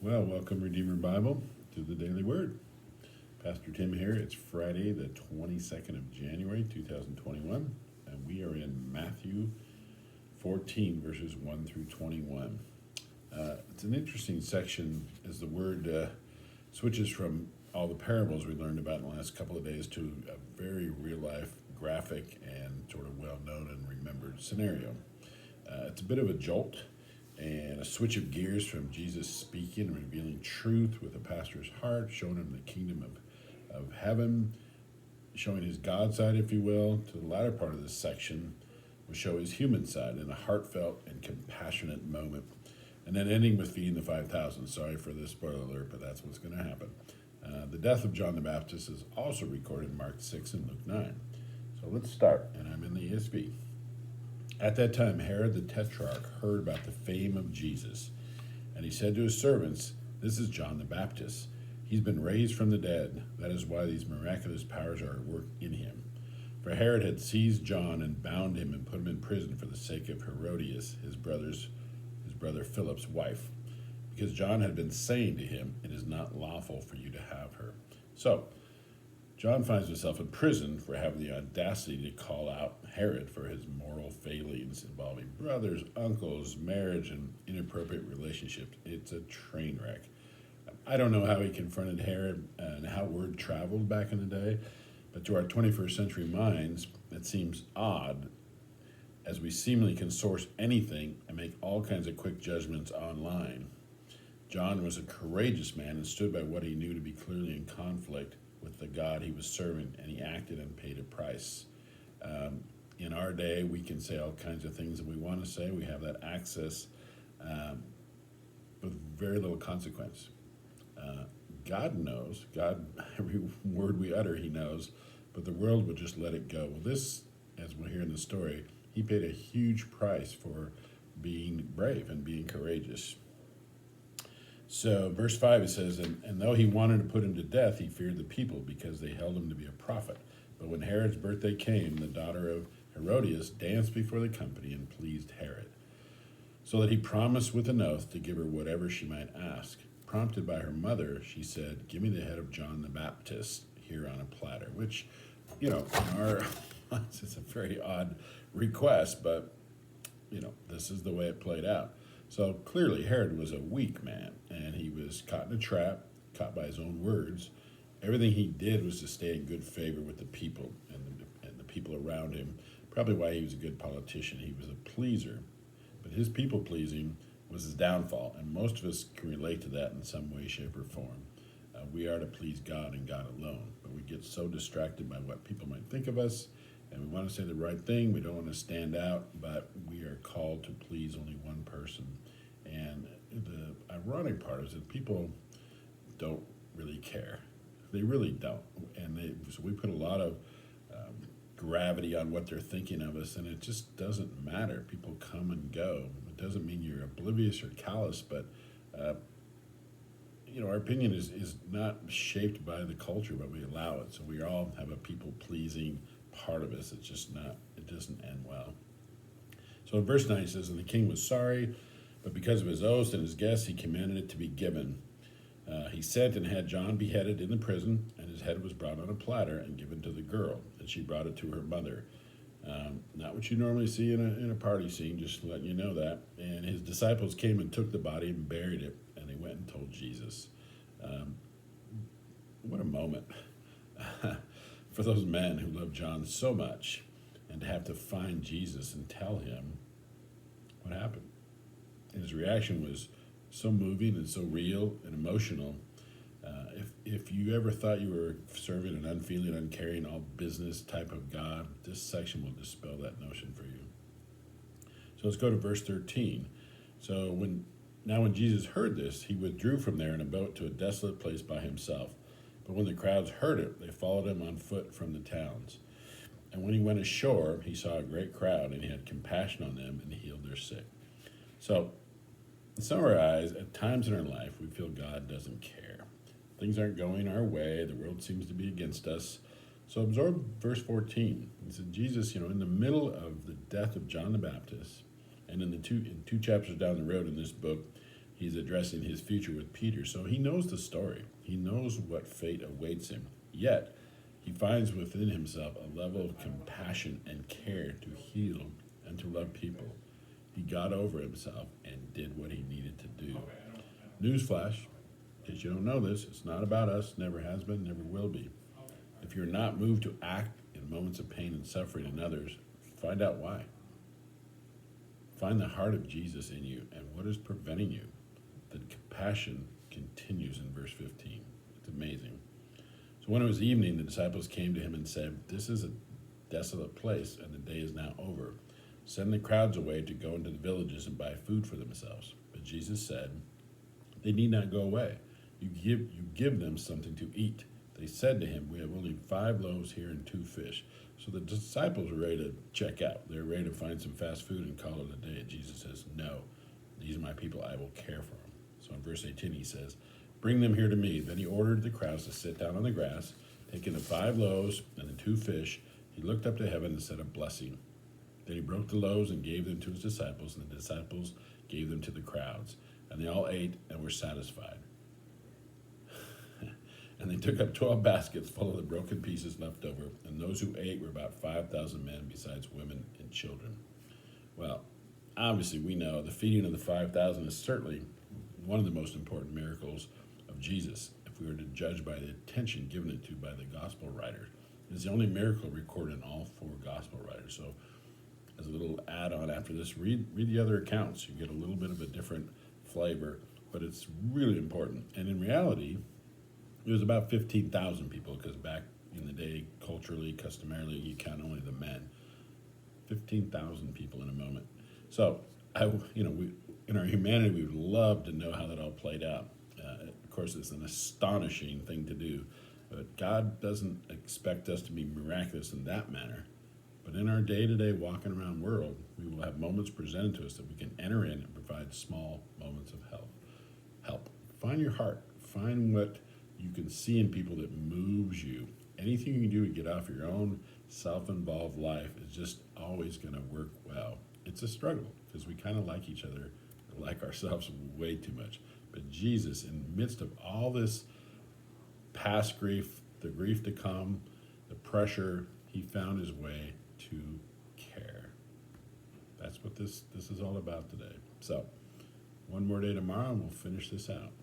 Well, welcome, Redeemer Bible, to the Daily Word. Pastor Tim here. It's Friday, the 22nd of January, 2021, and we are in Matthew 14, verses 1 through 21. It's an interesting section as the Word switches from all the parables we learned about in the last couple of days to a very real-life, graphic, and sort of well-known and remembered scenario. It's a bit of a jolt and a switch of gears from Jesus speaking and revealing truth with a pastor's heart, showing him the kingdom of heaven, showing his God side, if you will, to the latter part of this section will show his human side in a heartfelt and compassionate moment. And then ending with feeding the 5,000. Sorry for the spoiler alert, but that's what's going to happen. The death of John the Baptist is also recorded in Mark 6 and Luke 9. So let's start, and I'm in the ESV. At that time, Herod the Tetrarch heard about the fame of Jesus, and he said to his servants, "This is John the Baptist. He's been raised from the dead. That is why these miraculous powers are at work in him." For Herod had seized John and bound him and put him in prison for the sake of Herodias, his brother Philip's wife, because John had been saying to him, "It is not lawful for you to have her." So John finds himself in prison for having the audacity to call out Herod for his moral failings involving brothers, uncles, marriage, and inappropriate relationships. It's a train wreck. I don't know how he confronted Herod and how word traveled back in the day, but to our 21st century minds, it seems odd as we seemingly can source anything and make all kinds of quick judgments online. John was a courageous man and stood by what he knew to be clearly in conflict with the God he was serving, and he acted and paid a price. In our day, we can say all kinds of things that we want to say. We have that access with very little consequence. God knows. God, every word we utter, he knows, but the world will just let it go. Well, this, as we'll hear in the story, he paid a huge price for being brave and being courageous. So verse 5, it says, and though he wanted to put him to death, he feared the people because they held him to be a prophet. But when Herod's birthday came, the daughter of Herodias danced before the company and pleased Herod, so that he promised with an oath to give her whatever she might ask. Prompted by her mother, she said, "Give me the head of John the Baptist here on a platter," which, in our it's a very odd request, but, this is the way it played out. So clearly, Herod was a weak man, and he was caught in a trap, caught by his own words. Everything he did was to stay in good favor with the people and the people around him. Probably why he was a good politician. He was a pleaser, but his people pleasing was his downfall, and most of us can relate to that in some way, shape, or form. We are to please God and God alone, but we get so distracted by what people might think of us, and we want to say the right thing. We don't want to stand out, but we are called to please only one person. And the ironic part is that people don't really care. They really don't. So we put a lot of gravity on what they're thinking of us, and it just doesn't matter. People come and go. It doesn't mean you're oblivious or callous, but our opinion is not shaped by the culture, but we allow it. So we all have a people-pleasing part of us. It's just not, it doesn't end well. So in verse 9 it says, "And the king was sorry, but because of his oaths and his guests, he commanded it to be given. He sent and had John beheaded in the prison, and his head was brought on a platter and given to the girl, and she brought it to her mother." Not what you normally see in a party scene, just letting you know that. "And his disciples came and took the body and buried it, and they went and told Jesus." What a moment for those men who loved John so much, and to have to find Jesus and tell him what happened. And his reaction was so moving and so real and emotional. If you ever thought you were serving an unfeeling, uncaring, all business type of God, this section will dispel that notion for you. So let's go to verse 13. So when Jesus heard this, he withdrew from there in a boat to a desolate place by himself. But when the crowds heard it, they followed him on foot from the towns. And when he went ashore, he saw a great crowd, and he had compassion on them and healed their sick. So, in some of our eyes, at times in our life, we feel God doesn't care. Things aren't going our way. The world seems to be against us. So absorb verse 14. He said, Jesus, in the middle of the death of John the Baptist, and in two chapters down the road in this book, He's addressing his future with Peter, so he knows the story. He knows what fate awaits him. Yet, he finds within himself a level of compassion and care to heal and to love people. He got over himself and did what he needed to do. Newsflash, in case you don't know this, it's not about us, never has been, never will be. If you're not moved to act in moments of pain and suffering in others, find out why. Find the heart of Jesus in you and what is preventing you. The compassion continues in verse 15. It's amazing. So when it was evening, the disciples came to him and said, "This is a desolate place, and the day is now over. Send the crowds away to go into the villages and buy food for themselves." But Jesus said, "They need not go away. You give them something to eat." They said to him, "We have only 5 loaves here and 2 fish." So the disciples were ready to check out. They're ready to find some fast food and call it a day. Jesus says, "No, these are my people. I will care for them." So in verse 18 he says, "Bring them here to me." Then he ordered the crowds to sit down on the grass. Taking the 5 loaves and the 2 fish, he looked up to heaven and said a blessing. Then he broke the loaves and gave them to his disciples, and the disciples gave them to the crowds. And they all ate and were satisfied. And they took up 12 baskets full of the broken pieces left over, and those who ate were about 5,000 men, besides women and children. Well, obviously we know the feeding of the 5,000 is certainly one of the most important miracles of Jesus, if we were to judge by the attention given it to by the gospel writers. It's the only miracle recorded in all 4 gospel writers. So as a little add-on after this, read the other accounts. You get a little bit of a different flavor, but it's really important. And in reality, it was about 15,000 people, because back in the day, culturally, customarily, you count only the men. 15,000 people in a moment. So, we, in our humanity, we would love to know how that all played out. Of course, it's an astonishing thing to do, but God doesn't expect us to be miraculous in that manner. But in our day-to-day walking around world, we will have moments presented to us that we can enter in and provide small moments of help. Find your heart. Find what you can see in people that moves you. Anything you can do to get off your own self-involved life is just always going to work well. It's a struggle because we kind of like each other, like ourselves way too much. But Jesus, in the midst of all this past grief, the grief to come, the pressure, he found his way to care. That's what this is all about today. So, one more day tomorrow and we'll finish this out.